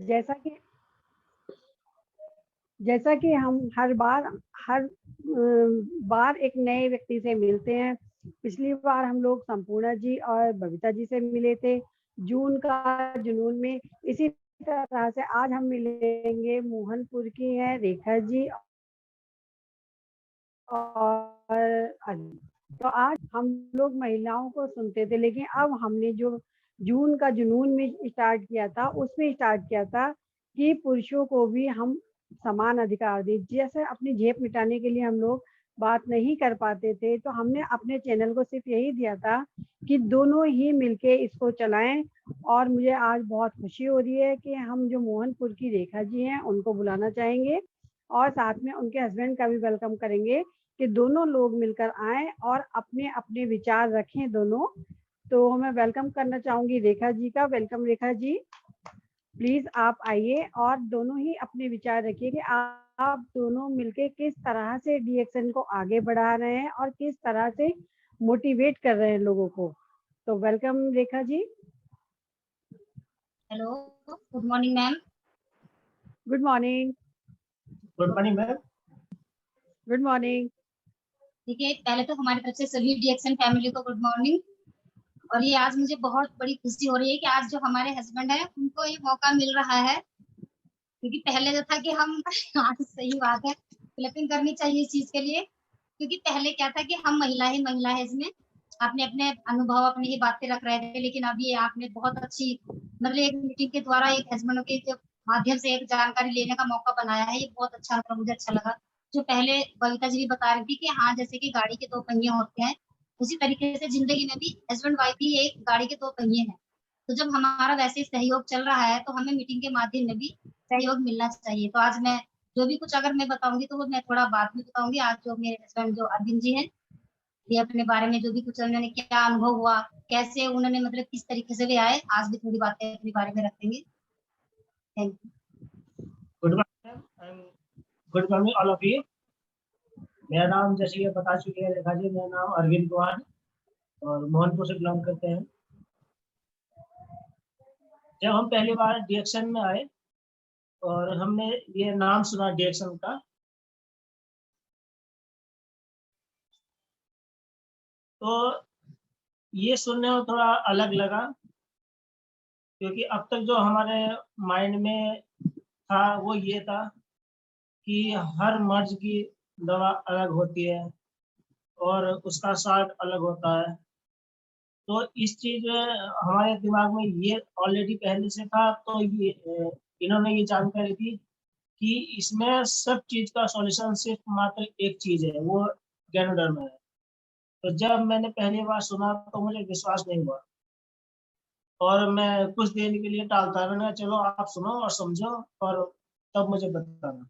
जैसा कि जैसा कि हम हर बार एक नए व्यक्ति से मिलते हैं। पिछली बार हम लोग संपूर्णा जी और बबीता जी से मिले थे जून का जुनून में। इसी तरह से आज हम मिलेंगे मोहनपुर की हैं रेखा जी और तो आज हम लोग महिलाओं को सुनते थे, लेकिन अब हमने जो जून का जुनून में स्टार्ट किया था उसमें स्टार्ट किया था कि पुरुषों को भी हम समान अधिकार दें। जैसे अपनी झेप मिटाने के लिए हम लोग बात नहीं कर पाते थे, तो हमने अपने चैनल को सिर्फ यही दिया था कि दोनों ही मिलके इसको चलाएं। और मुझे आज बहुत खुशी हो रही है कि हम जो मोहनपुर की रेखा जी हैं उनको बुलाना चाहेंगे और साथ में उनके हस्बैंड का भी वेलकम करेंगे कि दोनों लोग मिलकर आए और अपने अपने विचार रखें दोनों। तो मैं वेलकम करना चाहूंगी रेखा जी का। वेलकम रेखा जी, प्लीज आप आइए और दोनों ही अपने विचार रखिए कि आप दोनों मिलके किस तरह से डीएक्शन को आगे बढ़ा रहे हैं और किस तरह से मोटिवेट कर रहे हैं लोगों को। तो welcome Rekha ji. Hello, good morning ma'am. Good morning. Good morning ma'am. Good morning. ठीक है, पहले तो हमारी तरफ से सभी डीएक्शन फैमिली को गुड मॉर्निंग। और ये आज मुझे बहुत बड़ी खुशी हो रही है कि आज जो हमारे हस्बैंड है उनको ये मौका मिल रहा है, क्योंकि पहले जो था कि हम आज सही बात है, क्लैपिंग करनी चाहिए इस चीज के लिए। क्योंकि पहले क्या था कि हम महिला है इसमें अपने अपने अनुभव अपनी ही बातें रख रहे थे, लेकिन अभी आपने बहुत अच्छी मतलब एक मीटिंग के द्वारा एक हस्बैंडों के जो माध्यम से एक जानकारी लेने का मौका बनाया है, ये बहुत अच्छा लगा, मुझे अच्छा लगा। जो पहले बबीता जी भी बता रही थी कि हाँ जैसे कि गाड़ी के दो पहिए होते हैं, उसी तरीके से जिंदगी में भी हस्बैंड वाइफ भी एक गाड़ी के दो पहिए हैं। तो जब हमारा वैसे सहयोग चल रहा है तो हमें मीटिंग के माध्यम में भी सहयोग मिलना चाहिए। तो आज मैं जो भी कुछ अगर मैं बताऊंगी तो वो मैं थोड़ा बाद में बताऊंगी। आज जो मेरे हस्बैंड जो अरविंद जी हैं, ये अपने बारे में जो भी कुछ उन्होंने क्या अनुभव हुआ, कैसे उन्होंने मतलब किस तरीके से भी आए, आज भी थोड़ी बातें अपने बारे में रखेंगे। Thank you. Good morning ma'am. Good morning all of you. मेरा नाम जैसे ये बता चुके हैं रेखा जी, मेरा नाम अरविंद कुमार और मोहनपुर से बिलोंग करते हैं। जब हम पहली बार डीएक्शन में आए और हमने ये नाम सुना डीएक्शन का, तो ये सुनने में थोड़ा अलग लगा, क्योंकि अब तक जो हमारे माइंड में था वो ये था कि हर मर्ज की दवा अलग होती है और उसका स्वाद अलग होता है। तो इस चीज में हमारे दिमाग में ये ऑलरेडी पहले से था, तो ये इन्होंने ये जानकारी दी कि इसमें सब चीज का सॉल्यूशन सिर्फ मात्र एक चीज है, वो गैनोडर्म है। तो जब मैंने पहली बार सुना तो मुझे विश्वास नहीं हुआ और मैं कुछ देर के लिए टालता रहा। मैंने कहा चलो आप सुनो और समझो और तब मुझे बताना।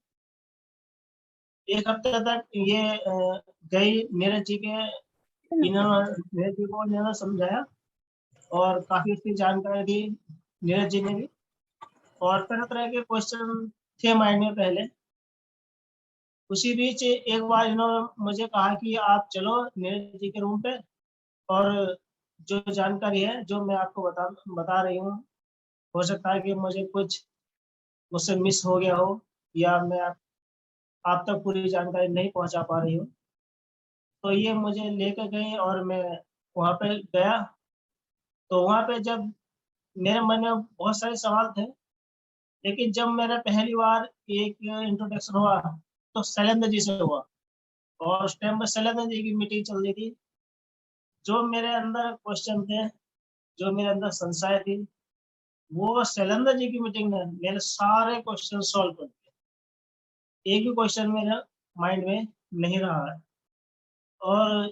एक हफ्ते तक ये गई नीरज जी के, नीरज जी को इन्होंने समझाया और काफी उसकी जानकारी दी नीरज जी ने भी। और तरह तरह के क्वेश्चन थे माइंड में पहले। उसी बीच एक बार इन्होंने मुझे कहा कि आप चलो नीरज जी के रूम पे और जो जानकारी है जो मैं आपको बता रही हूँ, हो सकता है कि मुझे कुछ मुझसे मिस हो गया हो या मैं आप तक पूरी जानकारी नहीं पहुंचा पा रही हूँ। तो ये मुझे लेकर गए और मैं वहाँ पे गया। तो वहाँ पे जब मेरे मन में बहुत सारे सवाल थे, लेकिन जब मेरा पहली बार एक इंट्रोडक्शन हुआ तो शैलेंद्र जी से हुआ और उस टाइम पर शैलेंद्र जी की मीटिंग चल रही थी। जो मेरे अंदर क्वेश्चन थे, जो मेरे अंदर संशय थी, वो शैलेंद्र जी की मीटिंग में मेरे सारे क्वेश्चन सॉल्व कर दिए। एक भी क्वेश्चन मेरे माइंड में नहीं रहा है। और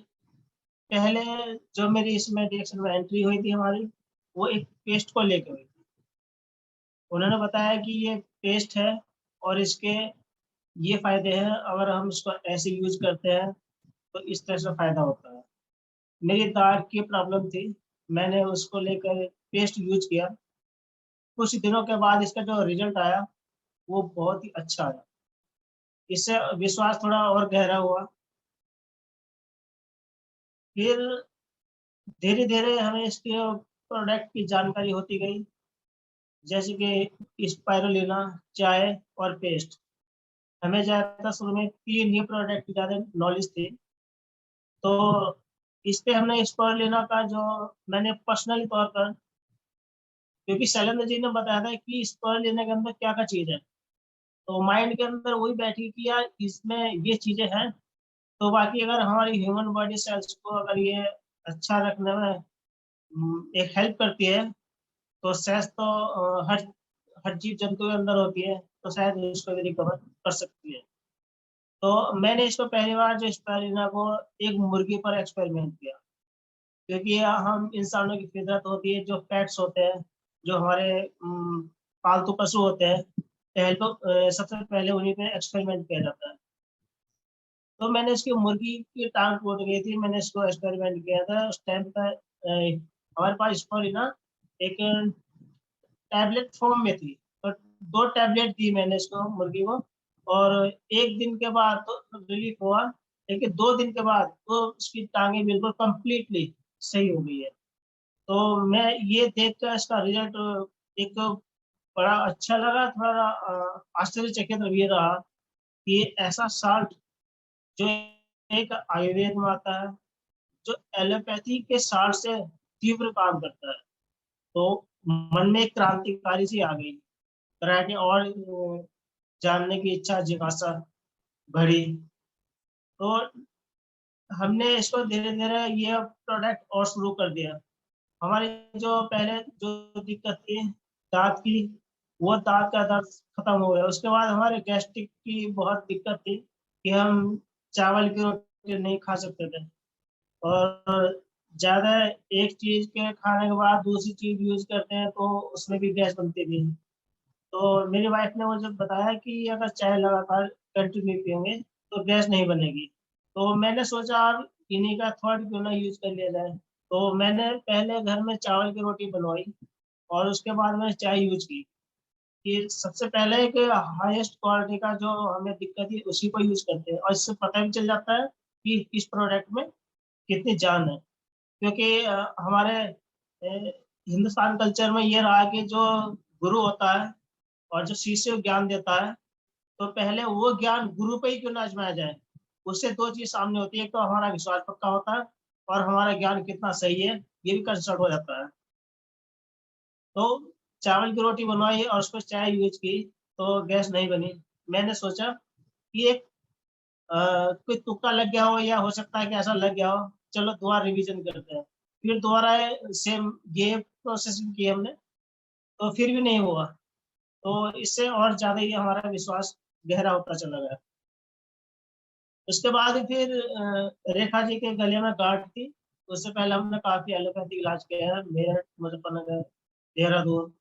पहले जो मेरी इसमें डिरेक्शन में एंट्री हुई थी हमारी, वो एक पेस्ट को लेकर हुई थी। उन्होंने बताया कि ये पेस्ट है और इसके ये फायदे हैं, अगर हम इसको ऐसे यूज करते हैं तो इस तरह से फायदा होता है। मेरी दाढ़ की प्रॉब्लम थी, मैंने उसको लेकर पेस्ट यूज किया। कुछ दिनों के बाद इसका जो रिजल्ट आया वो बहुत ही अच्छा आया। इससे विश्वास थोड़ा और गहरा हुआ। फिर धीरे धीरे हमें इसके प्रोडक्ट की जानकारी होती गई। जैसे कि स्पाइरुलिना, चाय और पेस्ट। हमें ज़्यादा शुरू में 3 ही प्रोडक्ट की ज़्यादा नॉलेज थी। तो इस पे हमने स्पाइरुलिना का जो मैंने पर्सनली तौर पर, क्योंकि शैलेंद्र जी ने बताया था कि स्पाइरुलिना के अंदर क्या-क्या चीज़ है, तो माइंड के अंदर वही बैठी कि यार इसमें ये चीज़ें हैं, तो बाकी अगर हमारी ह्यूमन बॉडी सेल्स को अगर ये अच्छा रखने में एक हेल्प करती है, तो सेल्स तो हर जीव जंतु के अंदर होती है, तो शायद उसको भी रिकवर कर सकती है। तो मैंने इसको पहली बार जो स्पाइरुलिना को एक मुर्गी पर एक्सपेरिमेंट किया, क्योंकि हम इंसानों की फितरत होती है, जो पेट्स होते हैं, जो हमारे पालतू पशु होते हैं, सबसे पहले उन्हीं पे एक्सपेरिमेंट किया जाता है। तो मैंने इसकी मुर्गी की टांग टूट गई थी, मैंने इसको एक्सपेरिमेंट किया था उस टाइम पर। हमारे पास स्पाइरुलिना एक टैबलेट फॉर्म में थी, तो 2 टैबलेट दी मैंने इसको मुर्गी को, और 1 दिन के बाद तो रिलीफ हुआ, लेकिन 2 दिन के बाद तो उसकी टांगें बिल्कुल कंप्लीटली सही हो गई है। तो मैं ये देखकर इसका रिजल्ट एक बड़ा अच्छा लगा, थोड़ा आश्चर्यचकित भी रहा कि ऐसा साल्ट जो एक आयुर्वेद में आता है, जो एलोपैथी के साल्ट से तीव्र काम करता है। तो मन में एक क्रांतिकारी सी आ गई, तरह के और जानने की इच्छा जिज्ञासा बढ़ी। तो हमने इसको धीरे-धीरे ये प्रोडक्ट और शुरू कर दिया। हमारी जो पहले जो दिक्कत थी दाँत की, वो दाँत का दर्द खत्म हो गया। उसके बाद हमारे गैस्ट्रिक की बहुत दिक्कत थी कि हम चावल की रोटी नहीं खा सकते थे, और ज़्यादा एक चीज़ के खाने के बाद दूसरी चीज़ यूज़ करते हैं तो उसमें भी गैस बनती थी। तो मेरी वाइफ़ ने मुझे बताया कि अगर चाय लगातार कंटिन्यू पिएँगे तो गैस नहीं बनेगी। तो मैंने सोचा अब इन्हीं का थॉट क्यों ना यूज़ कर लिया जाए। तो मैंने पहले घर में चावल की रोटी बनवाई और उसके बाद मैंने चाय यूज़ की, कि सबसे पहले एक हाईएस्ट क्वालिटी का जो हमें दिक्कत थी उसी को यूज़ करते हैं, और इससे पता भी चल जाता है कि इस प्रोडक्ट में कितनी जान है। क्योंकि हमारे हिंदुस्तान कल्चर में ये रहा कि जो गुरु होता है और जो शिष्य को ज्ञान देता है, तो पहले वो ज्ञान गुरु पे ही क्यों ना आजमाया जाए। उससे 2 चीज़ सामने होती है, एक तो हमारा विश्वास पक्का होता है और हमारा ज्ञान कितना सही है, ये भी कंसल्ट हो जाता है। तो चावल की रोटी बनवाई और उसपे चाय यूज़ की, तो गैस नहीं बनी। मैंने सोचा कि एक कोई तुक्का लग गया हो या हो सकता है कि ऐसा लग गया हो, चलो दोबारा रिवीजन करते हैं। फिर दोबारा सेम ये प्रोसेसिंग की हमने, तो फिर भी नहीं हुआ। तो इससे और ज़्यादा ही हमारा विश्वास गहरा होता चला गया। उसके बाद फिर रेखा जी के गले में गाँठ थी, उससे पहले हमने काफ़ी एलोपैथिक इलाज किया है, मेरठ, मुजफ्फरनगर, देहरादून,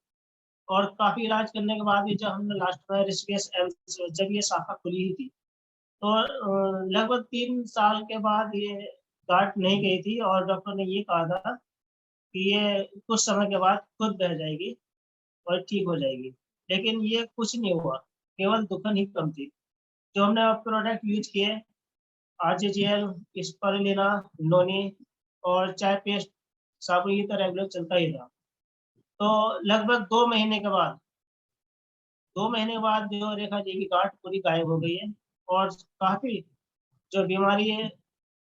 और काफ़ी इलाज करने के बाद भी जब हमने लास्ट में ऋषिकेश एम्स जब ये शाखा खुली ही थी, तो लगभग 3 साल के बाद ये गाँठ नहीं गई थी और डॉक्टर ने ये कहा था कि ये कुछ समय के बाद खुद बह जाएगी और ठीक हो जाएगी। लेकिन ये कुछ नहीं हुआ, केवल दुखन ही कम थी। जो हमने प्रोडक्ट यूज़ किए, आरजीजीएल, स्पाइरुलिना, नोनी और चाय पेस्ट, साबुन, ये तो रेगुलर चलता ही था। तो लगभग 2 महीने बाद जो रेखा जी की गाँठ पूरी गायब हो गई है, और काफ़ी जो बीमारी है,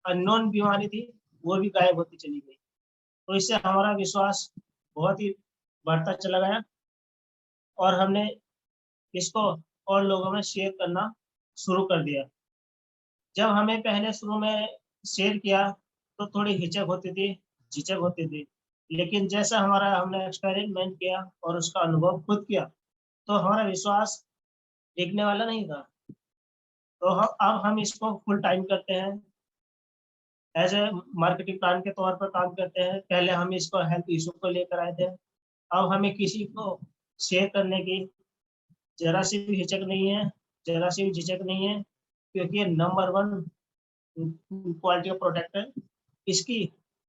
अननोन बीमारी थी, वो भी गायब होती चली गई। तो इससे हमारा विश्वास बहुत ही बढ़ता चला गया और हमने इसको और लोगों में शेयर करना शुरू कर दिया। जब हमें पहले शुरू में शेयर किया, तो थोड़ी हिचक होती थी, झिझक होती थी। लेकिन जैसा हमने एक्सपेरिमेंट किया और उसका अनुभव खुद किया, तो हमारा विश्वास टिकने वाला नहीं था। तो अब हम इसको फुल टाइम करते हैं, एज़ ए मार्केटिंग प्लान के तौर पर काम करते हैं। पहले हम इसको हेल्थ इश्यू को लेकर आए थे, अब हमें किसी को शेयर करने की ज़रा-सी भी हिचक नहीं है, ज़रा-सी भी झिझक नहीं है, क्योंकि ये नंबर 1 क्वालिटी का प्रोडक्ट है। इसकी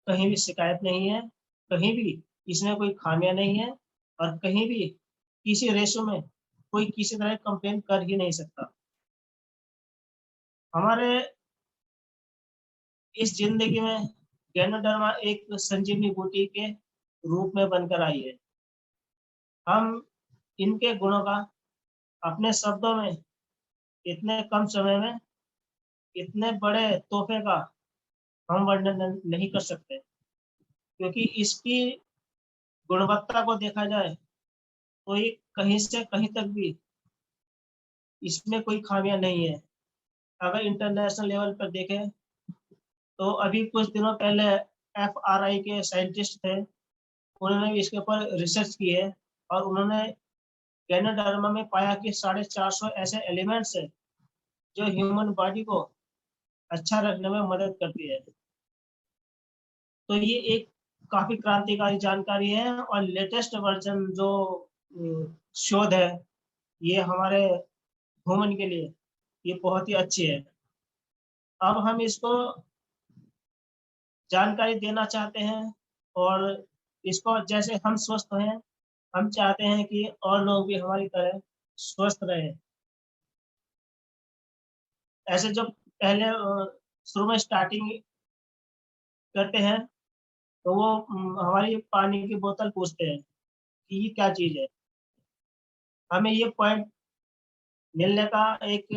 कहीं भी शिकायत नहीं है, कहीं भी इसमें कोई खामियाँ नहीं है, और कहीं भी किसी रेश्यो में कोई किसी तरह की कंप्लेन कर ही नहीं सकता। हमारे इस ज़िंदगी में गैनोडर्मा एक संजीवनी बूटी के रूप में बनकर आई है। हम इनके गुणों का अपने शब्दों में इतने कम समय में इतने बड़े तोहफे का हम वर्णन नहीं कर सकते, क्योंकि इसकी गुणवत्ता को देखा जाए तो ये कहीं से कहीं तक भी इसमें कोई खामियां नहीं है। अगर इंटरनेशनल लेवल पर देखें तो अभी कुछ दिनों पहले FRI के साइंटिस्ट थे, उन्होंने भी इसके ऊपर रिसर्च की है और उन्होंने गैनोडर्मा में पाया कि 450 ऐसे एलिमेंट्स है जो ह्यूमन बॉडी को अच्छा रखने में मदद करती है। तो ये एक काफी क्रांतिकारी जानकारी है और लेटेस्ट वर्जन जो शोध है ये हमारे ह्यूमन के लिए ये बहुत ही अच्छी है। अब हम इसको जानकारी देना चाहते हैं और इसको जैसे हम स्वस्थ हैं, हम चाहते हैं कि और लोग भी हमारी तरह स्वस्थ रहें। ऐसे जब पहले शुरू में स्टार्टिंग करते हैं तो वो हमारी पानी की बोतल पूछते हैं कि ये क्या चीज़ है। हमें ये पॉइंट मिलने का एक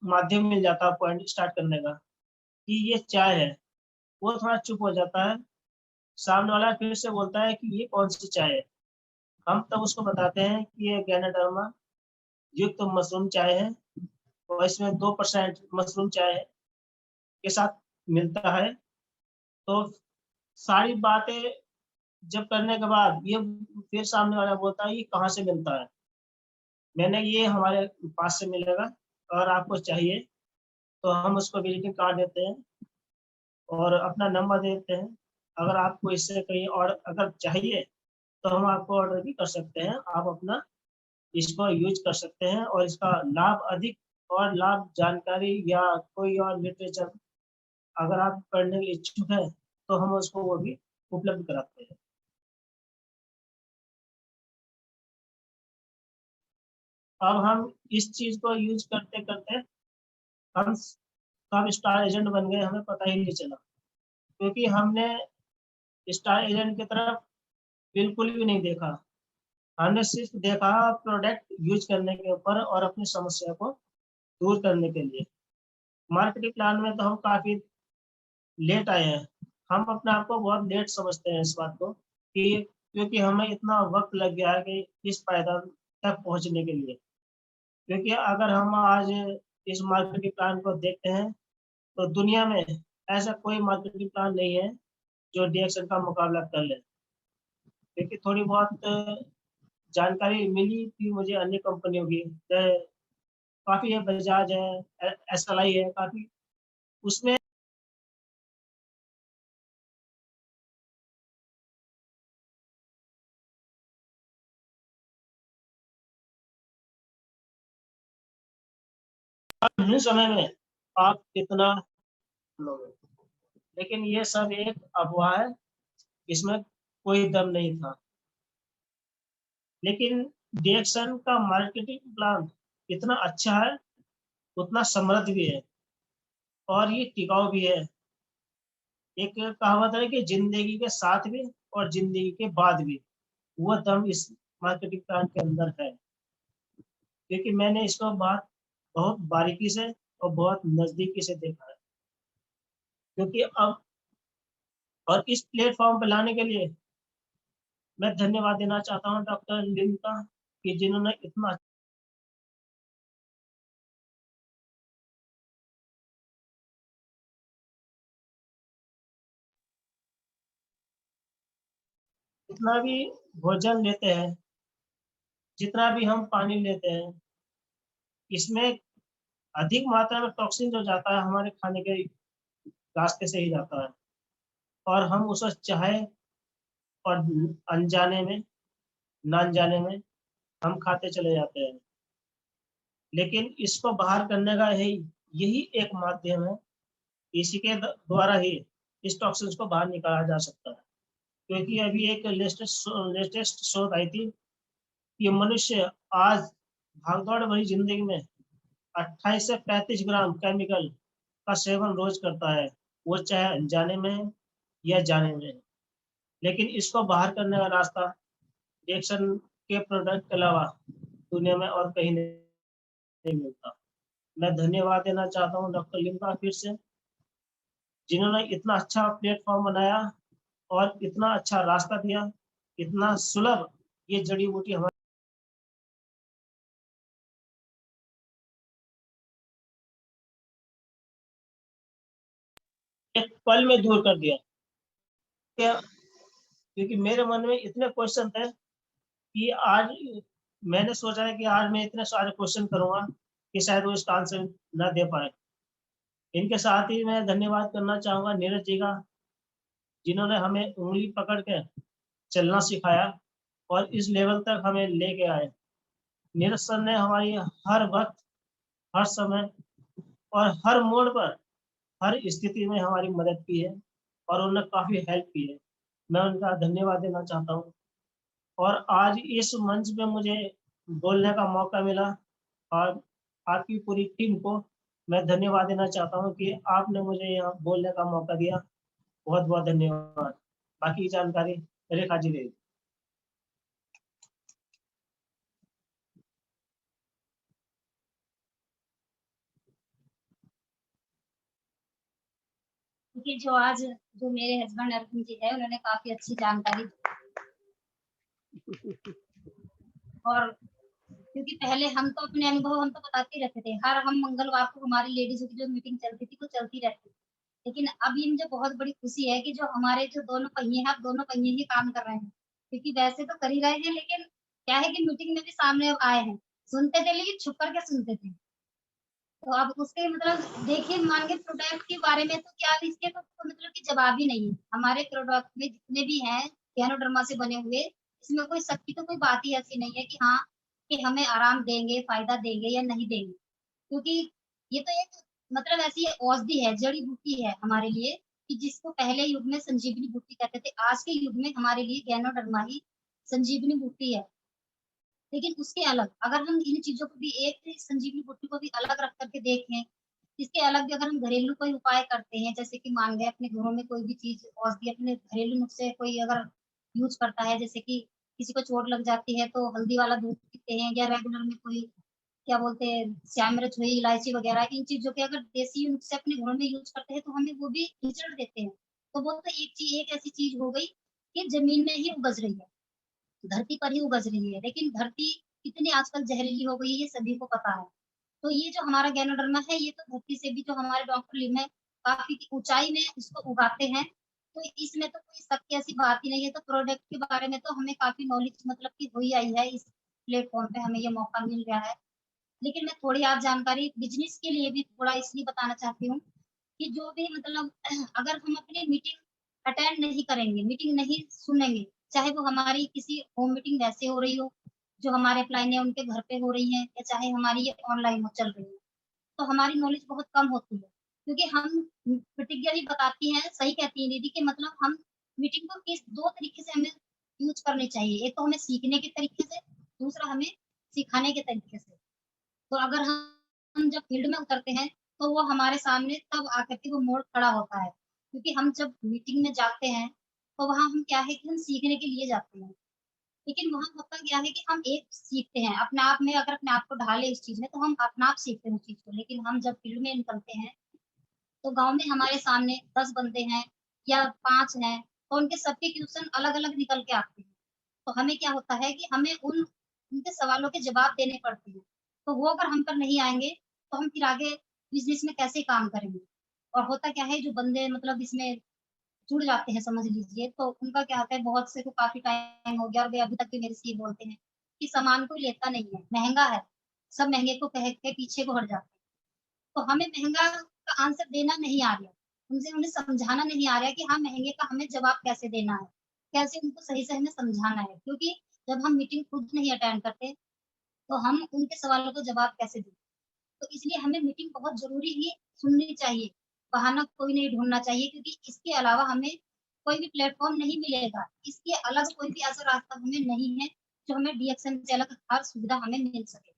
माध्यम मिल जाता है पॉइंट स्टार्ट करने का कि ये चाय है। वो थोड़ा चुप हो जाता है, सामने वाला फिर से बोलता है कि ये कौन सी चाय है। हम तब उसको बताते हैं कि ये गैनोडर्मा युक्त मशरूम चाय है और इसमें 2% मशरूम चाय के साथ मिलता है। तो सारी बातें जब करने के बाद ये फिर सामने वाला बोलता है ये कहाँ से मिलता है। मैंने ये हमारे पास से मिलेगा और आपको चाहिए तो हम उसको विजिटिंग कार्ड देते हैं और अपना नंबर देते हैं। अगर आपको इससे कहीं और अगर चाहिए तो हम आपको ऑर्डर भी कर सकते हैं। आप अपना इसको यूज कर सकते हैं और इसका लाभ अधिक और लाभ जानकारी या कोई और लिटरेचर अगर आप पढ़ने के इच्छुक हैं तो हम उसको वो भी उपलब्ध कराते हैं। अब हम इस चीज को यूज करते करते हम कब स्टार एजेंट बन गए हमें पता ही नहीं चला, क्योंकि हमने स्टार एजेंट की तरफ बिल्कुल भी नहीं देखा। हमने सिर्फ देखा प्रोडक्ट यूज करने के ऊपर और अपनी समस्या को दूर करने के लिए। मार्केटिंग प्लान में तो हम काफी लेट आए हैं। हम अपने आप को बहुत लेट समझते हैं इस बात को कि क्योंकि हमें इतना वक्त लग गया है कि इस पायदान तक पहुंचने के लिए। क्योंकि अगर हम आज इस मार्केटिंग प्लान को देखते हैं तो दुनिया में ऐसा कोई मार्केटिंग प्लान नहीं है जो DXN का मुकाबला कर ले। क्योंकि थोड़ी बहुत जानकारी मिली थी मुझे अन्य कंपनियों की, काफी है, बजाज है, SLI है, काफी उसमें समय में आप कितना लोगे, लेकिन ये सब एक अफवाह है, इसमें कोई दम नहीं था। लेकिन DXN का मार्केटिंग प्लान इतना अच्छा है, उतना समृद्ध भी है और ये टिकाऊ भी है। एक कहावत है कि जिंदगी के साथ भी और जिंदगी के बाद भी, वो दम इस मार्केटिंग प्लान के अंदर है। क्योंकि मैंने इसको बहुत बारीकी से और बहुत नजदीकी से देखा है। क्योंकि अब और इस प्लेटफॉर्म पर लाने के लिए मैं धन्यवाद देना चाहता हूँ डॉक्टर लिन का कि जिन्होंने इतना भी भोजन लेते हैं, जितना भी हम पानी लेते हैं, इसमें अधिक मात्रा में टॉक्सिन जो जाता है हमारे खाने के रास्ते से ही जाता है और हम उसे चाहे और अनजाने में ना अनजाने में हम खाते चले जाते हैं। लेकिन इसको बाहर करने का यही एक माध्यम है, इसी के द्वारा ही इस टॉक्सिन्स को बाहर निकाला जा सकता है। क्योंकि अभी एक लेटेस्ट शोध आई थी कि मनुष्य आज भागदौड़ भरी जिंदगी में 28 से 35 ग्राम केमिकल का सेवन रोज करता है, वो चाहे अनजाने में या जाने में। लेकिन इसको बाहर करने का रास्ता DXN के प्रोडक्ट के अलावा दुनिया में और कहीं नहीं मिलता। मैं धन्यवाद देना चाहता हूँ डॉक्टर लिम का फिर से, जिन्होंने इतना अच्छा प्लेटफॉर्म बनाया और इतना अच्छा रास्ता दिया, इतना सुलभ ये जड़ी बूटी हमारे एक पल में दूर कर दिया। क्या, क्योंकि मेरे मन में इतने क्वेश्चन थे कि आज मैंने सोचा है कि आज मैं इतने सारे क्वेश्चन करूंगा कि शायद वो इसका आंसर न दे पाए। इनके साथ ही मैं धन्यवाद करना चाहूंगा नीरज जी का, जिन्होंने हमें उंगली पकड़ के चलना सिखाया और इस लेवल तक हमें लेके आए। नीरज सर ने हमारी हर वक्त, हर समय और हर मोड़ पर, हर स्थिति में हमारी मदद की है और उन्होंने काफ़ी हेल्प की है। मैं उनका धन्यवाद देना चाहता हूँ। और आज इस मंच पे मुझे बोलने का मौका मिला और आपकी पूरी टीम को मैं धन्यवाद देना चाहता हूँ कि आपने मुझे यहाँ बोलने का मौका दिया। बहुत बहुत धन्यवाद। बाकी जानकारी रेखा जी देगी। क्योंकि जो मेरे हस्बैंड अर्जुन जी है, उन्होंने काफी अच्छी जानकारी और क्योंकि पहले हम तो अपने अनुभव हम तो बताते रहते थे, हर हम मंगलवार को हमारी लेडीजों की जो मीटिंग चलती थी वो चलती रहती थी। लेकिन अब ये मुझे बहुत बड़ी खुशी है कि जो हमारे जो दोनों पहिए हैं, अब दोनों पहिए ही काम कर रहे हैं। क्योंकि वैसे तो कर ही रहे हैं, लेकिन क्या है कि मीटिंग में भी सामने अब आए हैं, सुनते थे लेकिन छुप करके सुनते थे। तो अब उसके मतलब देखिए, मान के प्रोडक्ट के बारे में तो क्या इसके तो मतलब कि जवाब ही नहीं है। हमारे प्रोडक्ट में जितने भी हैं गैनोडर्मा से बने हुए, इसमें कोई शक की तो कोई बात ही ऐसी नहीं है कि हाँ, कि हमें आराम देंगे, फायदा देंगे या नहीं देंगे। क्योंकि ये तो एक मतलब ऐसी औषधि है, जड़ी बूटी है हमारे लिए, कि जिसको पहले युग में संजीवनी बूटी कहते थे, आज के युग में हमारे लिए गैनोडर्मा ही संजीवनी बूटी है। लेकिन उसके अलग अगर हम इन चीजों को भी, एक संजीवनी बूटी को भी अलग रख करके देखें, इसके अलग भी अगर हम घरेलू कोई उपाय करते हैं, जैसे कि मान गए अपने घरों में कोई भी चीज औषधि, अपने घरेलू नुस्खे कोई अगर यूज करता है, जैसे कि किसी को चोट लग जाती है तो हल्दी वाला दूध पीते हैं, या रेगुलर में कोई क्या बोलते हैं श्याम मिर्च हुई, इलायची वगैरह, इन चीजों के अगर देसी नुस्खे अपने घरों में यूज करते हैं तो हमें वो भी रिजल्ट देते हैं। तो वो तो एक ऐसी चीज हो गई कि जमीन में ही उपज रही है, धरती पर ही उपज रही है। लेकिन धरती कितनी आजकल जहरीली हो गई है, ये सभी को पता है। तो ये जो हमारा गैनोडर्मा है, ये तो धरती से भी जो हमारे डॉक्टर लिम है काफी ऊंचाई में इसको उगाते हैं। तो इसमें तो कोई शक की ऐसी बात ही नहीं है। तो प्रोडक्ट के बारे में तो हमें काफी नॉलेज मतलब की हुई आई है, इस प्लेटफॉर्म पे हमें ये मौका मिल गया है। लेकिन मैं थोड़ी आज जानकारी बिजनेस के लिए भी थोड़ा इसलिए बताना चाहती हूँ कि जो भी मतलब अगर हम अपनी मीटिंग अटेंड नहीं करेंगे, मीटिंग नहीं सुनेंगे, चाहे वो हमारी किसी होम मीटिंग वैसे हो रही हो जो हमारे अपलाइन है उनके घर पे हो रही है, या चाहे हमारी ये ऑनलाइन हो चल रही है, तो हमारी नॉलेज बहुत कम होती है। क्योंकि हम प्रतिज्ञा भी बताती हैं, सही कहती हैं दीदी, कि मतलब हम मीटिंग को किस दो तरीके से हमें यूज करनी चाहिए। एक तो हमें सीखने के तरीके से, दूसरा हमें सिखाने के तरीके से। तो अगर हम जब फील्ड में उतरते हैं तो वो हमारे सामने तब आकर के वो मोड़ खड़ा होता है। क्योंकि हम जब मीटिंग में जाते हैं तो वहाँ हम क्या है कि हम सीखने के लिए जाते हैं। लेकिन वहाँ होता क्या है कि हम एक सीखते हैं अपने आप में, अगर अपने आप को ढाले इस चीज में तो हम अपना आप सीखते हैं उस चीज को। लेकिन हम जब फील्ड में निकलते हैं तो गाँव में हमारे सामने 10 बंदे हैं या 5 हैं, और उनके सबके क्वेश्चन अलग-अलग निकल के आते हैं। तो हमें क्या होता है कि हमें उनके सवालों के जवाब देने पड़ते हैं। तो वो अगर हम पर नहीं आएँगे, तो हम फिर आगे बिज़नेस में कैसे काम करेंगे? और होता क्या है, जो बंदे मतलब इसमें जुड़ जाते हैं समझ लीजिए, तो उनका क्या होता है, बहुत से को काफ़ी टाइम हो गया और वे अभी तक भी मेरे से ये बोलते हैं कि सामान कोई लेता नहीं है, महँगा है। सब महँगे को कह के पीछे को हट जाते हैं। तो हमें महँगा का आंसर देना नहीं आ रहा, उनसे उन्हें समझाना नहीं आ रहा है कि हाँ, महँगे का हमें जवाब कैसे देना है, कैसे उनको सही से हमें समझाना है। क्योंकि जब हम मीटिंग खुद नहीं अटेंड करते, तो हम उनके सवालों का जवाब कैसे दें? तो इसलिए हमें मीटिंग बहुत ज़रूरी ही सुननी चाहिए, बहाना कोई नहीं ढूँढना चाहिए, क्योंकि इसके अलावा हमें कोई भी प्लेटफ़ॉर्म नहीं मिलेगा। इसके अलग कोई भी ऐसा रास्ता हमें नहीं है, जो हमें डीएक्सएन से अलग हर सुविधा हमें मिल सके।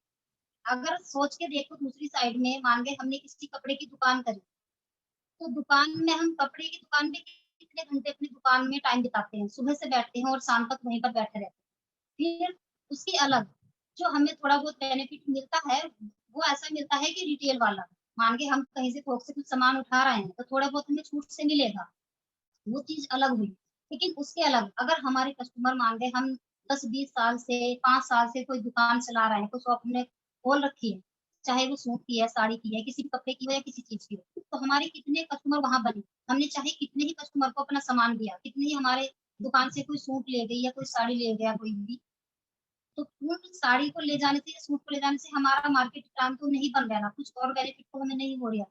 अगर सोच के देखो दूसरी साइड में, मान लें हमने किसी कपड़े की दुकान करी, तो दुकान में हम कपड़े की दुकान पे कितने घंटे अपनी दुकान में टाइम बिताते हैं, सुबह से बैठते हैं और शाम तक वहीं पर बैठे रहते हैं। फिर उसकी अलग जो हमें थोड़ा बहुत बेनिफिट मिलता है वो ऐसा मिलता है कि रिटेल वाला, मान के हम कहीं से थोक से कुछ सामान उठा रहे हैं तो थोड़ा बहुत हमें छूट से मिलेगा, वो चीज अलग हुई। लेकिन उसके अलग अगर हमारे कस्टमर मान गए, हम 10-20 साल से 5 साल से कोई दुकान चला रहे हैं, कोई शॉप हमने खोल रखी है, चाहे वो सूट की है, साड़ी की है, किसी भी कपड़े की हो या किसी चीज की हो, तो हमारे कितने कस्टमर वहां बने, हमने चाहे कितने ही कस्टमर को अपना सामान दिया, कितने ही हमारे दुकान से कोई सूट ले गई या कोई साड़ी ले गया कोई भी, तो उन साड़ी को ले जाने से या सूट को ले जाने से हमारा मार्केट काम तो नहीं बन रहा ना, कुछ और बेनिफिट तो हमें नहीं हो रहा।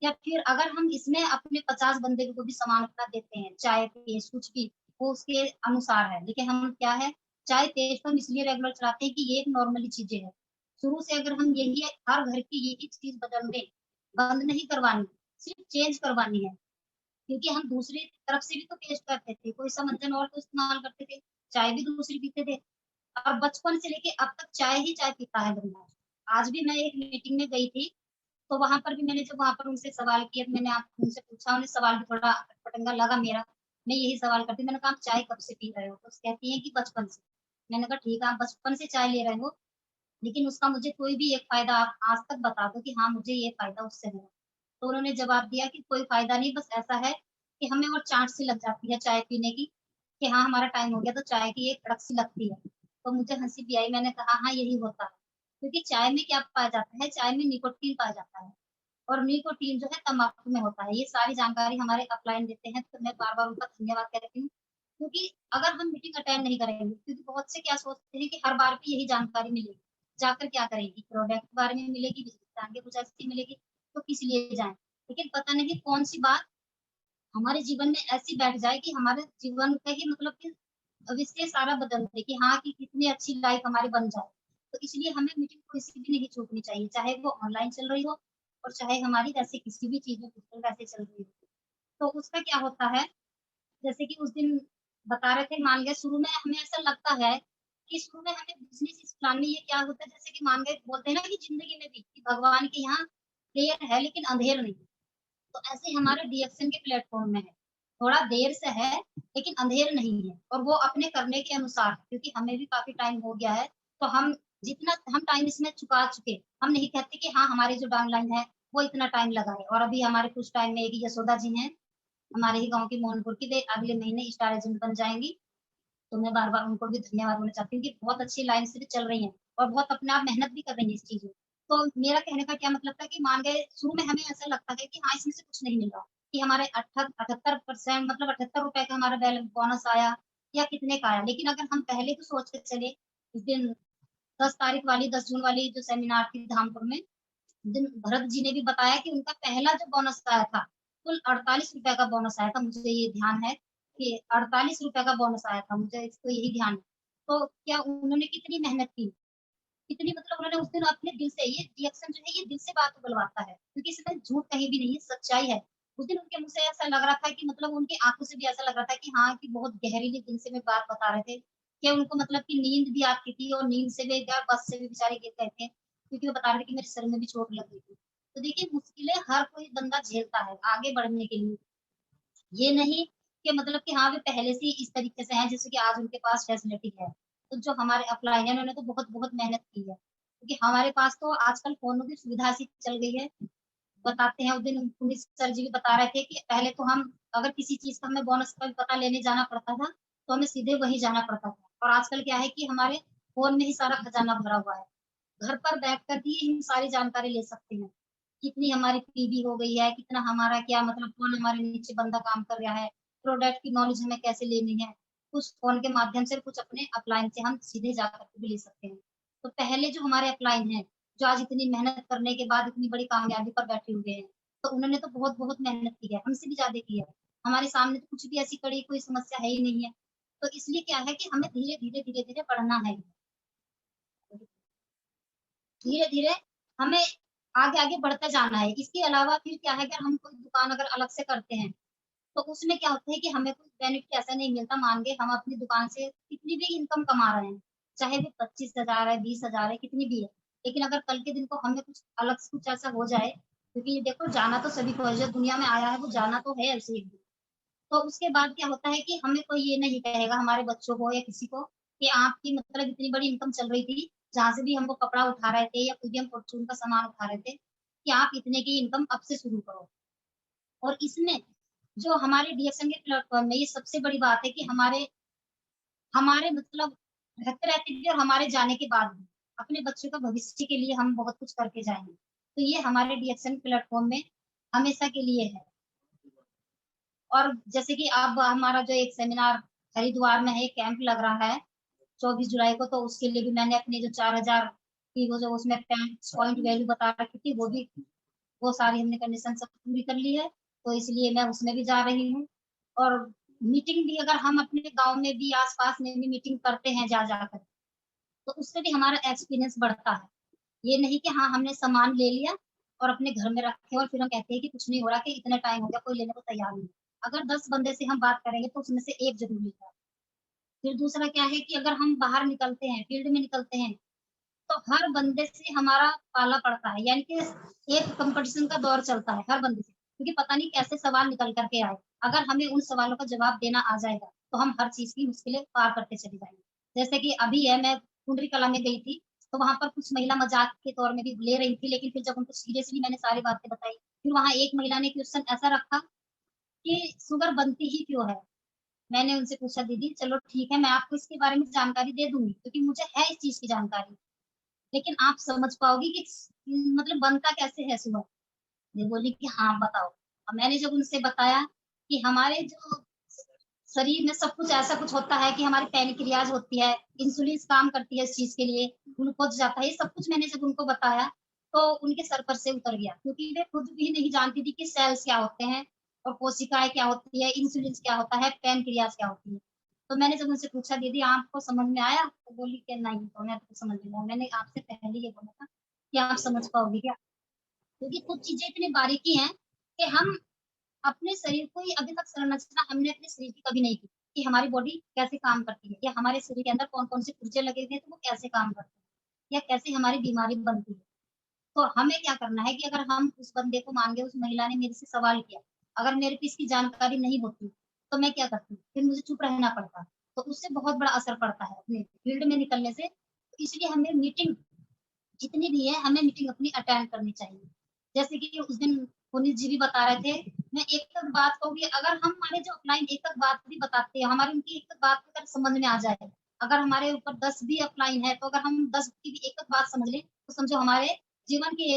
या फिर अगर हम इसमें अपने 50 बंदे को भी सामान अपना देते हैं, चाय पेस्ट कुछ भी, वो उसके अनुसार है, लेकिन हम क्या है, चाय पेस्ट हम इसलिए रेगुलर चलाते हैं कि ये एक नॉर्मली चीजें है। शुरू से अगर हम यही हर घर की यही चीज बदल दें, बंद नहीं करवानी, सिर्फ चेंज करवानी है, क्योंकि हम दूसरी तरफ से भी तो पेस्ट करते थे, कोई सा मंजन और तो इस्तेमाल करते थे, चाय भी दूसरी पीते थे, और बचपन से लेके अब तक चाय ही चाय पीता है बंदा। आज भी मैं एक मीटिंग में गई थी, तो वहां पर भी मैंने जब वहां पर उनसे सवाल किया, तो मैंने आप उनसे पूछा, उन्हें सवाल भी थोड़ा पटंगा लगा मेरा, मैं यही सवाल करती, मैंने कहा आप चाय कब से पी रहे हो, तो कहती है कि बचपन से। मैंने कहा ठीक है, आप बचपन से चाय ले रहे हो, लेकिन उसका मुझे कोई भी एक फायदा आप आज तक बता दो कि हाँ मुझे ये फायदा उससे है। तो उन्होंने जवाब दिया कि कोई फायदा नहीं, बस ऐसा है कि हमें और चाट सी लग जाती है चाय पीने की, कि हाँ हमारा टाइम हो गया तो चाय की एक कड़क सी लगती है। तो मुझे हंसी भी आई, मैंने कहा हाँ यही होता है, क्योंकि चाय में क्या पाया जाता है, चाय में निकोटीन पाया जाता है, और निकोटीन जो है तंबाकू में होता है। ये सारी जानकारी हमारे अपलाइन देते हैं, तो मैं बार बार उनका धन्यवाद कहती हूँ, क्योंकि अगर हम मीटिंग अटेंड नहीं करेंगे, क्योंकि बहुत से क्या सोचते हैं कि हर बार भी यही जानकारी मिलेगी, जाकर क्या करेगी, प्रोडक्ट के बारे में मिलेगी, बिजनेस आगे कुछ ऐसी मिलेगी, तो किस लिए जाए। लेकिन पता नहीं कौन सी बात हमारे जीवन में ऐसी बैठ जाए कि हमारे जीवन का ही मतलब कि विषय सारा बदल दे, कि हाँ कि कितनी अच्छी लाइफ हमारी बन जाए। तो इसलिए हमें मीटिंग को किसी भी नहीं छूटनी चाहिए, चाहे वो ऑनलाइन चल रही हो और चाहे हमारी वैसे किसी भी चीज में फिजिकल वैसे चल रही हो। तो उसका क्या होता है, जैसे कि उस दिन बता रहे थे, मान गए शुरू में हमें ऐसा लगता है कि शुरू में हमें बिजनेस इस प्लान में ये क्या होता है, जैसे कि मान गए बोलते हैं ना कि जिंदगी में भी कि भगवान के यहाँ क्लियर है लेकिन अंधेर नहीं। तो ऐसे हमारे डीएक्शन के प्लेटफॉर्म में है, थोड़ा देर से है लेकिन अंधेर नहीं है, और वो अपने करने के अनुसार, क्योंकि हमें भी काफी टाइम हो गया है, तो हम जितना हम टाइम इसमें चुका चुके, हम नहीं कहते कि हाँ हमारी जो डाउनलाइन है वो इतना टाइम लगा है। और अभी हमारे कुछ टाइम में एक यशोदा जी हैं, हमारे ही गांव की मोहनपुर की, वे अगले महीने स्टार एजेंट बन जाएंगी। तो मैं बार बार उनको भी धन्यवाद बोलना चाहती हूँ कि बहुत अच्छी लाइन से भी चल रही हैं और बहुत अपने आप मेहनत भी कर रही हैं इस चीज में। तो मेरा कहने का क्या मतलब था कि मान गए शुरू में हमें ऐसा लगता है कि हाँ इसमें से कुछ नहीं मिल रहा, कि हमारे 78% मतलब 78 रुपए का हमारा बैलेंस बोनस आया या कितने का आया। लेकिन अगर हम पहले तो सोच के चले, उस दिन 10 तारीख वाली 10 जून वाली जो सेमिनार थी धामपुर में, दिन भरत जी ने भी बताया कि उनका पहला जो बोनस आया था, कुल 48 रुपए का बोनस आया था, मुझे ये ध्यान है कि 48 रुपए का बोनस आया था, मुझे इसको यही ध्यान है। तो क्या उन्होंने कितनी मेहनत की, कितनी मतलब उन्होंने उस दिन अपने दिल से, ये रिएक्शन जो है ये दिल से बात उगलवाता है, क्योंकि इसमें झूठ कहीं भी नहीं है, सच्चाई है। उस दिन उनके मुंह से ऐसा लग रहा था कि मतलब उनकी आंखों से भी ऐसा लग रहा था कि हाँ कि बहुत गहरीली दिल से में बात बता रहे थे, कि उनको मतलब कि नींद भी आती थी, और नींद से भी क्या बस से भी बेचारे गिर गए थे, क्योंकि वो बता रहे थे कि मेरे सर में भी चोट लग गई थी। तो देखिए मुश्किलें हर कोई बंदा झेलता है आगे बढ़ने के लिए, ये नहीं कि मतलब कि हाँ वे पहले से ही इस तरीके से हैं जैसे कि आज उनके पास फैसिलिटी है। तो जो हमारे अपलाइन है उन्होंने तो बहुत बहुत मेहनत की है, क्योंकि हमारे पास तो आजकल फोनों की सुविधा ऐसी चल गई है। बताते हैं, उस दिन पुलिस सर जी भी बता रहे थे कि पहले तो हम अगर किसी चीज का हमें बोनस का भी पता लेने जाना पड़ता था तो हमें सीधे वहीं जाना पड़ता था, और आजकल क्या है कि हमारे फोन में ही सारा खजाना भरा हुआ है, घर पर बैठ कर ही हम सारी जानकारी ले सकते हैं। कितनी हमारी पीवी हो गई है, कितना हमारा क्या मतलब कौन हमारे नीचे बंदा काम कर रहा है, प्रोडक्ट की नॉलेज हमें कैसे लेनी है, कुछ फोन के माध्यम से कुछ अपने अपलाइन से हम सीधे जाकर के भी ले सकते हैं। तो पहले जो हमारे अपलाइन है, जो आज इतनी मेहनत करने के बाद इतनी बड़ी कामयाबी पर बैठे हुए हैं, तो उन्होंने तो बहुत बहुत मेहनत की है, हमसे भी ज्यादा की है। हमारे सामने तो कुछ भी ऐसी कड़ी कोई समस्या है ही नहीं है। तो इसलिए क्या है कि हमें धीरे धीरे धीरे धीरे बढ़ना है, धीरे धीरे हमें आगे आगे बढ़ते जाना है। इसके अलावा फिर क्या है, अगर हम कोई दुकान अगर अलग से करते हैं तो उसमें क्या होता है कि हमें कुछ बेनिफिट ऐसा नहीं मिलता। मान के हम अपनी दुकान से कितनी भी इनकम कमा रहे हैं, चाहे वो 25,000 है, 20,000 है, कितनी भी है, लेकिन अगर कल के दिन को हमें कुछ अलग से कुछ ऐसा हो जाए, क्योंकि ये देखो जाना तो सभी को है, जो दुनिया में आया है वो जाना तो है ऐसे एक दिन। तो उसके बाद क्या होता है कि हमें कोई ये नहीं कहेगा, हमारे बच्चों को या किसी को, कि आपकी मतलब इतनी बड़ी इनकम चल रही थी जहाँ से भी हम वो कपड़ा उठा रहे थे या कोई भी हम परचून का सामान उठा रहे थे कि आप इतने की इनकम अब से शुरू करो। और इसमें जो हमारे डीएक्सन के प्लेटफॉर्म में ये सबसे बड़ी बात है कि हमारे हमारे मतलब रहते रहते भी और हमारे जाने के बाद भी अपने बच्चों का भविष्य के लिए हम बहुत कुछ करके जाएंगे। तो ये हमारे डीएक्सन प्लेटफॉर्म में हमेशा के लिए है। और जैसे कि अब हमारा जो एक सेमिनार हरिद्वार में है, कैंप लग रहा है 24 जुलाई को, तो उसके लिए भी मैंने अपने जो 4000 की वो जो उसमें पॉइंट वैल्यू बता रखी थी वो सारी हमने कंडीशन सब पूरी कर ली है। तो इसलिए मैं उसमें भी जा रही हूँ। और मीटिंग भी अगर हम अपने गांव में भी आसपास में भी मीटिंग करते हैं जा जाकर, तो उससे भी हमारा एक्सपीरियंस बढ़ता है। ये नहीं कि हाँ हमने सामान ले लिया और अपने घर में रखे और फिर हम कहते हैं कि कुछ नहीं हो रहा, कि इतना टाइम हो गया कोई लेने को तैयार नहीं। अगर 10 बंदे से हम बात करेंगे तो उसमें से एक जरूर लेगा। फिर दूसरा क्या है कि अगर हम बाहर निकलते हैं, फील्ड में निकलते हैं, तो हर बंदे से हमारा पाला पड़ता है, यानी कि एक कंपटीशन का दौर चलता है हर बंदे से, क्योंकि पता नहीं कैसे सवाल निकल करके आए। अगर हमें उन सवालों का जवाब देना आ जाएगा तो हम हर चीज की मुश्किलें पार करते चले जाएंगे। जैसे कि अभी है, मैं कुंडली कला में गई थी, तो वहां पर कुछ महिला मजाक के तौर में भी ले रही थी, लेकिन फिर जब उनको सीरियसली मैंने सारी बातें बताई, फिर वहां एक महिला ने क्वेश्चन ऐसा रखा कि शुगर बनती ही क्यों है। मैंने उनसे पूछा, दीदी चलो ठीक है, मैं आपको इसके बारे में जानकारी दे दूंगी क्योंकि मुझे है इस चीज की जानकारी, लेकिन आप समझ पाओगी कि मतलब बनता कैसे है शुगर। ये बोली कि हाँ बताओ। अब मैंने जब उनसे बताया कि हमारे जो शरीर में सब कुछ ऐसा कुछ होता है कि हमारी पैनक्रियाज होती है, इंसुलिन काम करती है इस चीज के लिए, ग्लूकोज जाता है, ये सब कुछ मैंने जब उनको बताया तो उनके सर पर से उतर गया, क्योंकि वे खुद भी नहीं जानती थी कि सेल्स क्या होते हैं और कोशिकाएं क्या होती है, इंसुलिन क्या होता है, पैनक्रियाज क्या होती है। तो मैंने जब उनसे पूछा, दीदी आपको समझ में आया? तो बोली कि नहीं, तो मैं तो समझ नहीं आया। मैंने आपसे पहले ये बोला था कि आप समझ पाओगे क्या, क्योंकि कुछ चीजें इतनी बारीकी हैं कि हम अपने शरीर को ही अभी तक संरचना हमने अपने शरीर की कभी नहीं की, कि हमारी बॉडी कैसे काम करती है या हमारे शरीर के अंदर कौन कौन से पुर्जे लगे हुए हैं तो वो कैसे काम करते हैं या कैसे हमारी बीमारी बनती है। तो हमें क्या करना है कि अगर हम उस बंदे को मान गए, उस महिला ने मेरे से सवाल किया, अगर मेरे को इसकी जानकारी नहीं होती तो मैं क्या करती, फिर मुझे चुप रहना पड़ता। तो उससे बहुत बड़ा असर पड़ता है अपने फील्ड में निकलने से। तो इसलिए हमें मीटिंग जितनी भी है, हमें मीटिंग अपनी अटेंड करनी चाहिए। जैसे कि उस दिन पुनीत जी भी बता रहे थे, मैं एक तक बात कहूंगी, अगर हम हमारे जो अपलाइन एक तक बात भी बताते हैं, हमारी उनकी एक तक बात अगर समझ में आ जाए, अगर हमारे ऊपर 10 भी अपलाइन है, तो अगर हम 10 की भी एक तक बात समझ लें तो समझो हमारे जीवन की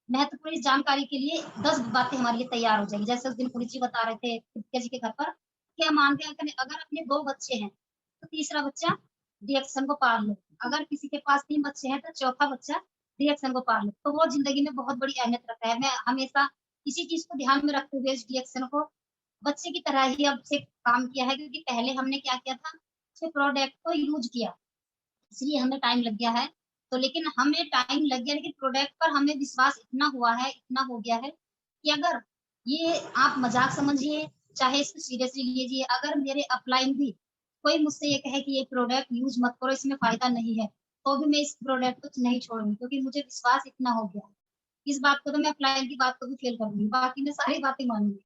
महत्वपूर्ण जानकारी के लिए 10 बातें हमारे लिए तैयार हो जाएगी। जैसे उस दिन पुनीत जी बता रहे थे कृतिका जी के घर पर, कि हम मान के अगर अपने 2 बच्चे हैं तो तीसरा बच्चा रिएक्शन को पार लो, अगर किसी के पास 3 बच्चे हैं तो चौथा बच्चा रिएक्शन को पार लो, तो वो जिंदगी में बहुत बड़ी अहमियत रखता है। मैं हमेशा इसी चीज को ध्यान में रखते हुए इस रिएक्शन को बच्चे की तरह ही अब से काम किया है, क्योंकि पहले हमने क्या किया था, उसके प्रोडक्ट को यूज किया, इसलिए हमें टाइम लग गया है। तो लेकिन हमें टाइम लग गया, लेकिन प्रोडक्ट पर हमें विश्वास इतना हुआ है, इतना हो गया है कि अगर ये आप मजाक समझिए चाहे इसको सीरियसली लीजिए, अगर मेरे अपलाइन भी कोई मुझसे ये कहे कि ये प्रोडक्ट यूज मत करो, इसमें फायदा नहीं है, तो भी मैं इस प्रोडक्ट को नहीं छोड़ूंगी, क्योंकि मुझे विश्वास इतना हो गया है। इस बात को तो मैं अपलाइन की बात को भी फेल करूंगी, बाकी मैं सारी बातें मानूंगी।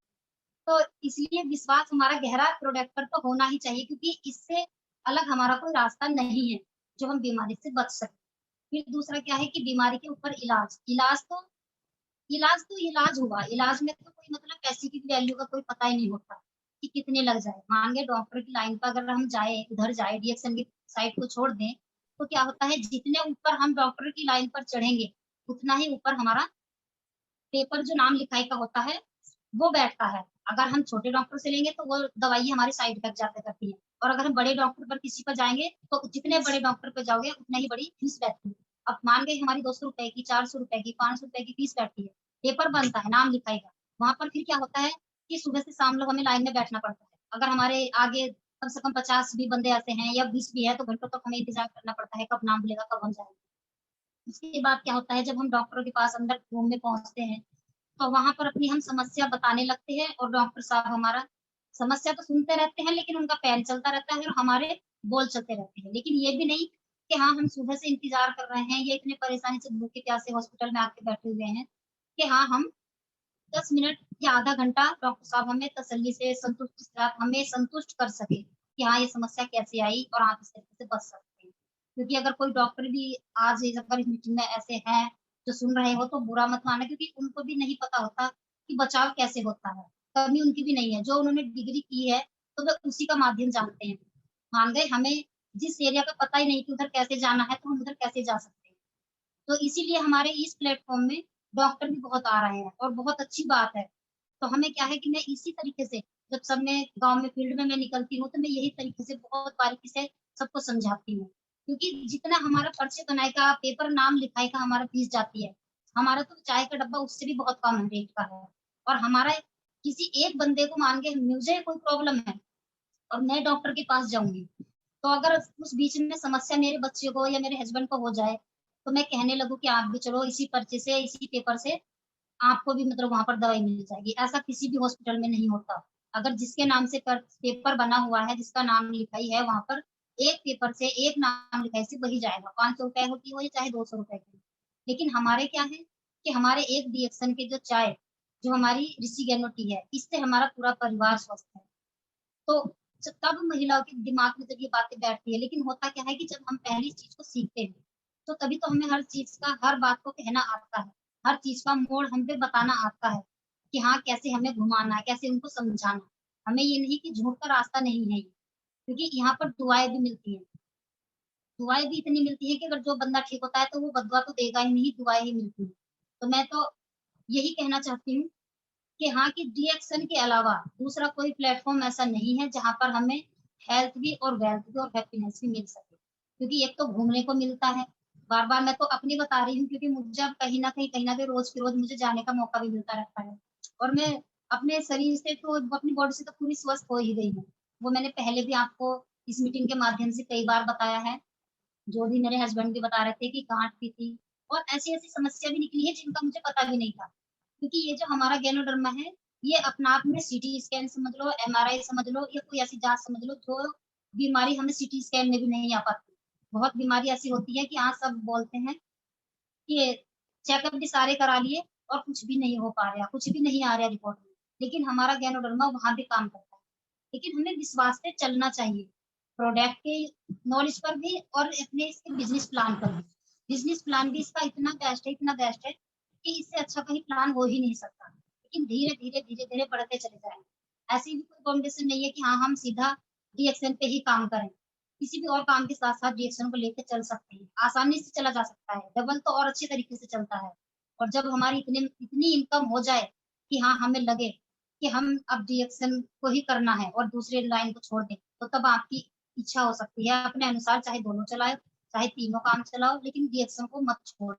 तो इसलिए विश्वास हमारा गहरा प्रोडक्ट पर तो होना ही चाहिए, क्योंकि इससे अलग हमारा कोई रास्ता नहीं है जो हम बीमारी से बच सके। फिर दूसरा क्या है कि बीमारी के ऊपर इलाज, इलाज हुआ, इलाज में तो कोई मतलब पैसे की वैल्यू का कोई पता ही नहीं होता कि कितने लग जाए। मान गए डॉक्टर की लाइन पर अगर हम जाए, उधर जाए, डीएक्शन की साइड को छोड़ दें, तो क्या होता है, जितने ऊपर हम डॉक्टर की लाइन पर चढ़ेंगे उतना ही ऊपर हमारा पेपर जो नाम लिखाई का होता है वो बैठता है। अगर हम छोटे डॉक्टर से लेंगे तो वो दवाई हमारी साइड इफेक्ट ज्यादा करती है, और अगर हम बड़े डॉक्टर पर किसी पर जाएंगे तो जितने बड़े डॉक्टर पर जाओगे उतना ही बड़ी फीस बैठती है। अब मान गए हमारी 200 रुपए की, 400 रुपए की, 500 रुपए की फीस बैठती है, पेपर बनता है नाम लिखाई का, वहां पर फिर क्या होता है कि सुबह से शाम लोग हमें लाइन में बैठना पड़ता है। अगर हमारे आगे कम से कम 50 भी बंदे ऐसे हैं या 20 भी है, तो घंटों तक हमें इंतजार करना पड़ता है कब नाम मिलेगा, कब हम जाएंगे। उसके बाद क्या होता है, जब हम डॉक्टरों के पास अंदर रूम में पहुंचते हैं, तो वहां पर अपनी हम समस्या बताने लगते हैं, और डॉक्टर साहब हमारा समस्या तो सुनते रहते हैं, लेकिन उनका पेन चलता रहता है और हमारे बोल चलते रहते हैं। लेकिन ये भी नहीं कि हाँ हम सुबह से इंतजार कर रहे हैं, ये इतने परेशानी से भूखे प्यासे हॉस्पिटल में आके बैठे हुए हैं कि हाँ हम 10 मिनट या आधा घंटा डॉक्टर साहब हमें तसल्ली से हमें संतुष्ट कर सके कि हाँ ये समस्या कैसे आई और आप इस तरीके से बच सकते हैं। क्योंकि अगर कोई डॉक्टर भी आज अगर इस मीटिंग में ऐसे हैं जो सुन रहे हो तो बुरा मत माना, क्योंकि उनको भी नहीं पता होता कि बचाव कैसे होता है, कमी उनकी भी नहीं है। जो उन्होंने डिग्री की है तो वे उसी का माध्यम जानते हैं। मान गए, हमें जिस एरिया का पता ही नहीं कि उधर कैसे जाना है तो हम उधर कैसे जा सकते हैं। तो इसीलिए हमारे इस प्लेटफॉर्म में डॉक्टर भी बहुत आ रहे हैं और बहुत अच्छी बात है। तो हमें क्या है कि मैं इसी तरीके से, जब सब में गाँव में फील्ड में मैं निकलती हूँ तो मैं यही तरीके से बहुत बारीकी से सबको समझाती हूँ। क्योंकि जितना हमारा पर्चे बनाए का, पेपर नाम लिखाए का हमारा फीस जाती है, हमारा तो चाय का डब्बा उससे भी बहुत कम रेट का है। और हमारा किसी एक बंदे को मान के मुझे कोई प्रॉब्लम है और मैं डॉक्टर के पास जाऊँगी, तो अगर उस बीच में समस्या मेरे बच्चे को या मेरे हस्बैंड को हो जाए, तो मैं कहने लगूँ कि आप भी चलो इसी पर्चे से, इसी पेपर से आपको भी मतलब वहाँ पर दवाई मिल जाएगी। ऐसा किसी भी हॉस्पिटल में नहीं होता। अगर जिसके नाम से पेपर बना हुआ है, जिसका नाम लिखाई है वहाँ पर, एक पेपर से एक नाम लिखाई से वही जाएगा। ₹500 की हो या चाहे ₹200 की। लेकिन हमारे क्या है कि हमारे एक डिएक्शन के जो चाय, जो हमारी ऋषि गैनो टी है, इससे हमारा पूरा परिवार स्वस्थ है। तो तब महिलाओं के दिमाग में जब ये बातें बैठती है, लेकिन होता क्या है कि जब हम पहली चीज को सीखते हैं तो तभी तो हमें हर चीज का, हर बात को कहना आता है, हर चीज का मोड़ हम पे बताना आता है कि हाँ कैसे हमें घुमाना है, कैसे उनको समझाना है। हमें ये नहीं कि झूठ का रास्ता नहीं है ये, क्योंकि यहाँ पर दुआएं भी मिलती हैं। दुआएं भी इतनी मिलती है कि अगर जो बंदा ठीक होता है तो वो बदुआ तो देगा ही नहीं, दुआएं ही मिलती हैं। तो मैं तो यही कहना चाहती हूँ कि हाँ, कि डीएक्शन के अलावा दूसरा कोई प्लेटफ़ॉर्म ऐसा नहीं है जहाँ पर हमें हेल्थ भी और वेल्थ भी और हैप्पीनेस भी मिल सके। क्योंकि एक तो घूमने को मिलता है, बार-बार मैं तो अपनी बता रही हूँ, क्योंकि मुझे अब कहीं न कहीं रोज़ के रोज़ मुझे जाने का मौका भी मिलता रहता है। और मैं अपने शरीर से तो, अपनी बॉडी से तो पूरी स्वस्थ हो ही गई हूँ। वो मैंने पहले भी आपको इस मीटिंग के माध्यम से कई बार बताया है। जो भी मेरे हस्बैंड भी बता रहे थे कि गाँठ भी थी और ऐसी-ऐसी समस्या भी निकली है जिनका मुझे पता भी नहीं था। क्योंकि ये जो हमारा गैनोडर्मा है, ये अपना आप में सीटी स्कैन समझ लो, एमआरआई समझ लो या कोई ऐसी जाँच समझ लो, जो बीमारी हमें सीटी स्कैन में भी नहीं आ पाती। बहुत बीमारी ऐसी होती है कि हाँ, सब बोलते हैं कि चेकअप भी सारे करा लिए और कुछ भी नहीं हो पा रहा, कुछ भी नहीं आ रहा रिपोर्ट में। लेकिन हमारा गैनोडर्मा वहाँ भी काम करता है। लेकिन हमें विश्वास से चलना चाहिए, प्रोडक्ट के नॉलेज पर भी और अपने इसके बिज़नेस प्लान पर भी। बिज़नेस प्लान भी इसका इतना बेस्ट है कि इससे अच्छा कहीं प्लान हो ही नहीं सकता। लेकिन धीरे-धीरे, धीरे-धीरे बढ़ते चले जाएँगे। ऐसी भी कोई कंडीशन नहीं है कि हाँ, हम सीधा डीएक्शन पे ही काम करें। किसी भी और काम के साथ-साथ डीएक्शन को लेके चल सकते हैं। आसानी से चला जा सकता है, डबल तो और अच्छे तरीके से चलता है। और जब हमारी इतनी इनकम हो जाए कि हाँ, हमें लगे कि हम अब डीएक्शन को ही करना है और दूसरे लाइन को छोड़ दें, तो तब आपकी इच्छा हो सकती है अपने अनुसार, चाहे दोनों चलाओ, चाहे तीनों काम चलाओ, लेकिन डीएक्शन को मत छोड़ो।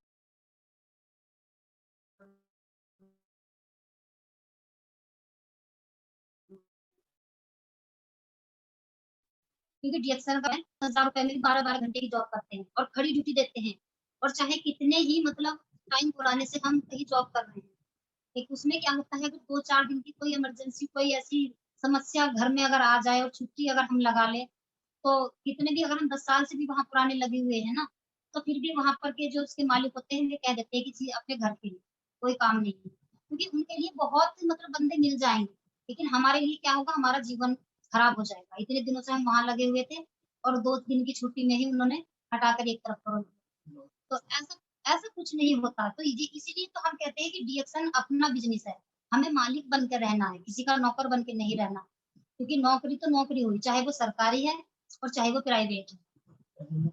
क्योंकि डीएक्शन का है, ₹1000 में भी 12-12 घंटे की जॉब करते हैं और खड़ी ड्यूटी देते हैं। और चाहे कितने ही मतलब टाइम पुराने से हम कहीं जॉब कर रहे हैं, एक उसमें क्या होता है कि 2-4 दिन की कोई इमरजेंसी, कोई ऐसी समस्या घर में अगर आ जाए और छुट्टी अगर हम लगा लें, तो कितने भी, अगर हम 10 साल से भी वहाँ पुराने लगे हुए हैं ना, तो फिर भी वहाँ पर के जो उसके मालिक होते हैं, वे कह देते हैं कि जी अपने घर के लिए, कोई काम नहीं है। क्योंकि उनके लिए बहुत मतलब बंदे मिल जाएँगे, लेकिन हमारे लिए क्या होगा, हमारा जीवन खराब हो जाएगा। इतने दिनों से हम वहाँ लगे हुए थे और 2 दिन की छुट्टी में ही उन्होंने हटाकर एक तरफ कर दिया। तो ऐसा ऐसा कुछ नहीं होता। तो ये इसीलिए तो हम कहते हैं कि डीएक्शन अपना बिज़नेस है। हमें मालिक बन के रहना है, किसी का नौकर बन के नहीं रहना। क्योंकि नौकरी तो नौकरी हुई, चाहे वो सरकारी है और चाहे वो प्राइवेट है।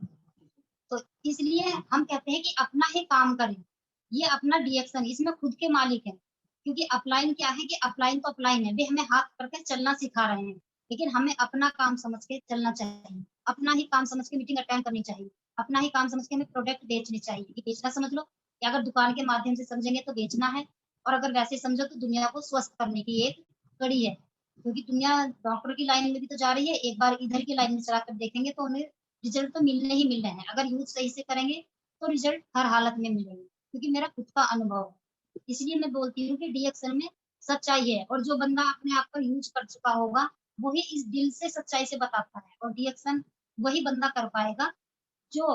तो इसलिए हम कहते हैं कि अपना ही काम करें। ये अपना डीएक्शन, इसमें खुद के मालिक हैं। क्योंकि अपलाइन क्या है कि अपलाइन तो अपलाइन है, वे हमें हाथ करके चलना सिखा रहे हैं। लेकिन हमें अपना काम समझ के चलना चाहिए। अपना ही काम समझ के मीटिंग अटेंड करनी चाहिए। अपना ही काम समझ के हमें प्रोडक्ट बेचने चाहिए, कि बेचना समझ लो कि अगर दुकान के माध्यम से समझेंगे तो बेचना है, और अगर वैसे समझो तो दुनिया को स्वस्थ करने की एक कड़ी है। क्योंकि दुनिया डॉक्टर की लाइन में भी तो जा रही है, एक बार इधर की लाइन में चलाकर देखेंगे तो उन्हें रिज़ल्ट तो मिलने ही मिलने हैं। अगर यूज़ सही से करेंगे तो रिज़ल्ट हर हालत में मिलेंगे, क्योंकि मेरा खुद का अनुभव है। इसलिए मैं बोलती हूँ कि डीएक्शन में सच्चाई है, और जो बंदा अपने आप को यूज़ कर चुका होगा, वही इस दिल से सच्चाई से बताता है, और डीएक्शन वही बंदा कर पाएगा जो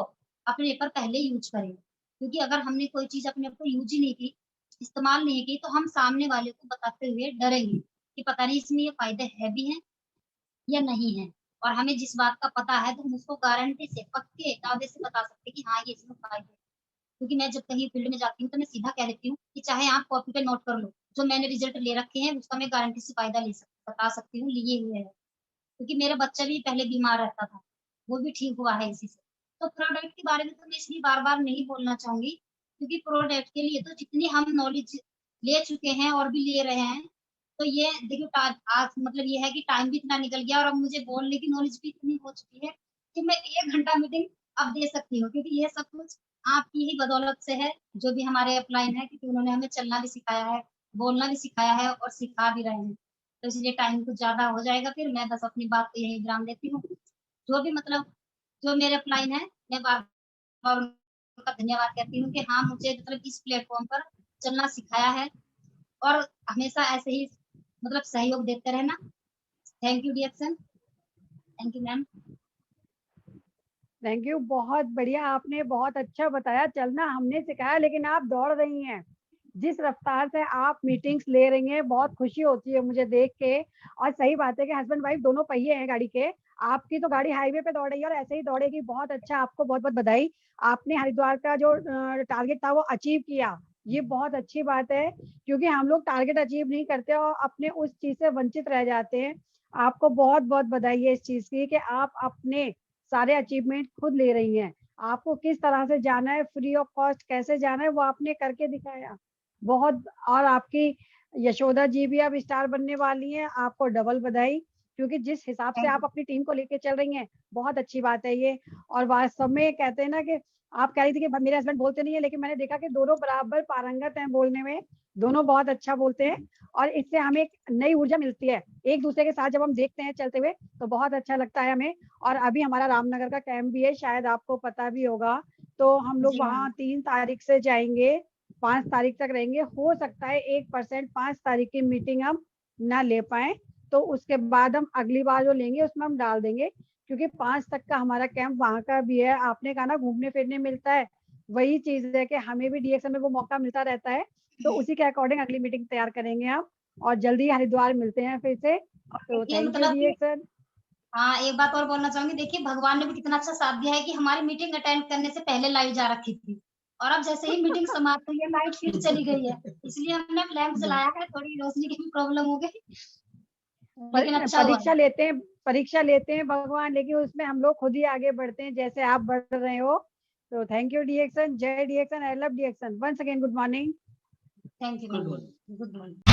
अपने पर पहले यूज़ करे। क्योंकि अगर हमने कोई चीज़ अपने ऊपर यूज़ ही नहीं की, इस्तेमाल नहीं की, तो हम सामने वाले को बताते हुए डरेंगे कि पता नहीं इसमें ये फ़ायदे है भी हैं या नहीं है। और हमें जिस बात का पता है तो हम उसको गारंटी से, पक्के दावे से बता सकते हैं कि हाँ ये इसमें फायदे हैं। क्योंकि मैं जब कहीं फील्ड में जाती हूँ तो मैं सीधा कह देती हूँ कि चाहे आप कॉपी पे नोट कर लो, जो मैंने रिजल्ट ले रखे हैं उसका मैं गारंटी से फायदा बता सकती हूँ, लिए हुए है। क्योंकि मेरा बच्चा भी पहले बीमार रहता था, वो भी ठीक हुआ है इसी से। तो प्रोडक्ट के बारे में तो मैं इसलिए बार-बार नहीं बोलना चाहूँगी, क्योंकि प्रोडक्ट के लिए तो जितनी हम नॉलेज ले चुके हैं और भी ले रहे हैं, तो ये देखिए आज मतलब ये है कि टाइम भी इतना निकल गया और अब मुझे बोलने की नॉलेज भी इतनी हो चुकी है कि मैं 1 घंटा मीटिंग अब दे सकती हूँ, क्योंकि ये सब कुछ आपकी ही बदौलत से है, जो भी हमारे अपलाइन है, क्योंकि उन्होंने हमें चलना भी सिखाया है, बोलना भी सिखाया है और सिखा भी रहे हैं। तो इसलिए टाइम कुछ ज़्यादा हो जाएगा फिर, मैं बस अपनी बात को यहीं विराम देती हूँ। जो भी मतलब जो मेरे अपलाइन है, मैं बार-बार उनका धन्यवाद कहती हूँ कि हाँ, मुझे मतलब इस प्लेटफ़ॉर्म पर चलना सिखाया है और हमेशा ऐसे ही मतलब सहयोग देते रहना। Thank you dear thank you ma'am. Thank you, बहुत बढ़िया, आपने बहुत अच्छा बताया। चलना हमने सिखाया लेकिन आप दौड़ रही हैं। जिस रफ्तार से आप मीटिंग्स ले रही हैं, बहुत खुशी होती है मुझे देख के। और सही बात है कि हस्बैंड वाइफ दोनों पहिए हैं गाड़ी के। आपकी तो गाड़ी हाईवे पे दौड़ रही है और ऐसे ही दौड़ेगी। बहुत अच्छा, आपको बहुत-बहुत बधाई। आपने हरिद्वार का जो टारगेट था वो अचीव किया। ये बहुत अच्छी बात है, क्योंकि हम लोग टारगेट अचीव नहीं करते और अपने उस चीज़ से वंचित रह जाते हैं। आपको बहुत-बहुत बधाई है इस चीज़ की कि आप अपने सारे अचीवमेंट खुद ले रही हैं। आपको किस तरह से जाना है, फ्री ऑफ कॉस्ट कैसे जाना है, वो आपने करके दिखाया। बहुत, और आपकी यशोदा जी भी अब स्टार बनने वाली हैं, आपको डबल बधाई, क्योंकि जिस हिसाब से थैंक आप यू। अपनी टीम को लेके चल रही हैं, बहुत अच्छी बात है ये। और वास्तव में कहते हैं ना कि आप कह रही थी कि मेरे हस्बैंड बोलते नहीं है, लेकिन मैंने देखा कि दोनों बराबर पारंगत हैं बोलने में, दोनों बहुत अच्छा बोलते हैं और इससे हमें एक नई ऊर्जा मिलती है। एक-दूसरे के साथ जब हम देखते हैं चलते हुए, तो बहुत अच्छा लगता है हमें। और अभी हमारा रामनगर का कैंप भी है, शायद आपको पता भी होगा। तो हम लोग जी मैम। वहाँ 3 तारीख से जाएँगे, 5 तारीख तक रहेंगे। हो सकता है 1% 5 तारीख की मीटिंग हम ना ले पाएँ, तो उसके बाद हम अगली बार जो लेंगे उसमें हम डाल देंगे, क्योंकि 5 तक का हमारा कैंप वहाँ का भी है। आपने कहा ना घूमने-फिरने मिलता है, वही चीज़ है कि हमें भी डीएक्सएल में वो मौका मिलता रहता है, तो उसी के अकॉर्डिंग अगली मीटिंग तैयार करेंगे हम और जल्दी ही हरिद्वार मिलते हैं फिर से। और तो देखिए थैंक यू मतलब कि डीएक्सएल। हाँ, एक बात और बोलना चाहूँगी, देखिए भगवान ने भी कितना अच्छा साथ दिया है कि हमारी मीटिंग अटेंड करने से पहले लाइट जा रखी थी और अब जैसे ही मीटिंग समाप्त हुई है, लाइट फिर चली गई है। इसलिए हमने लैंप जलाया है, थोड़ी रोशनी की भी प्रॉब्लम हो गई, लेकिन अच्छा हुआ है। परीक्षा लेते हैं भगवान, लेकिन उसमें हम लोग खुद ही आगे बढ़ते हैं जैसे आप बढ़ रहे हो। तो थैंक यू डीएक्सएल, जय DXL, I love DXL. Once again good morning. Thank you good ma'am. Morning. Good morning.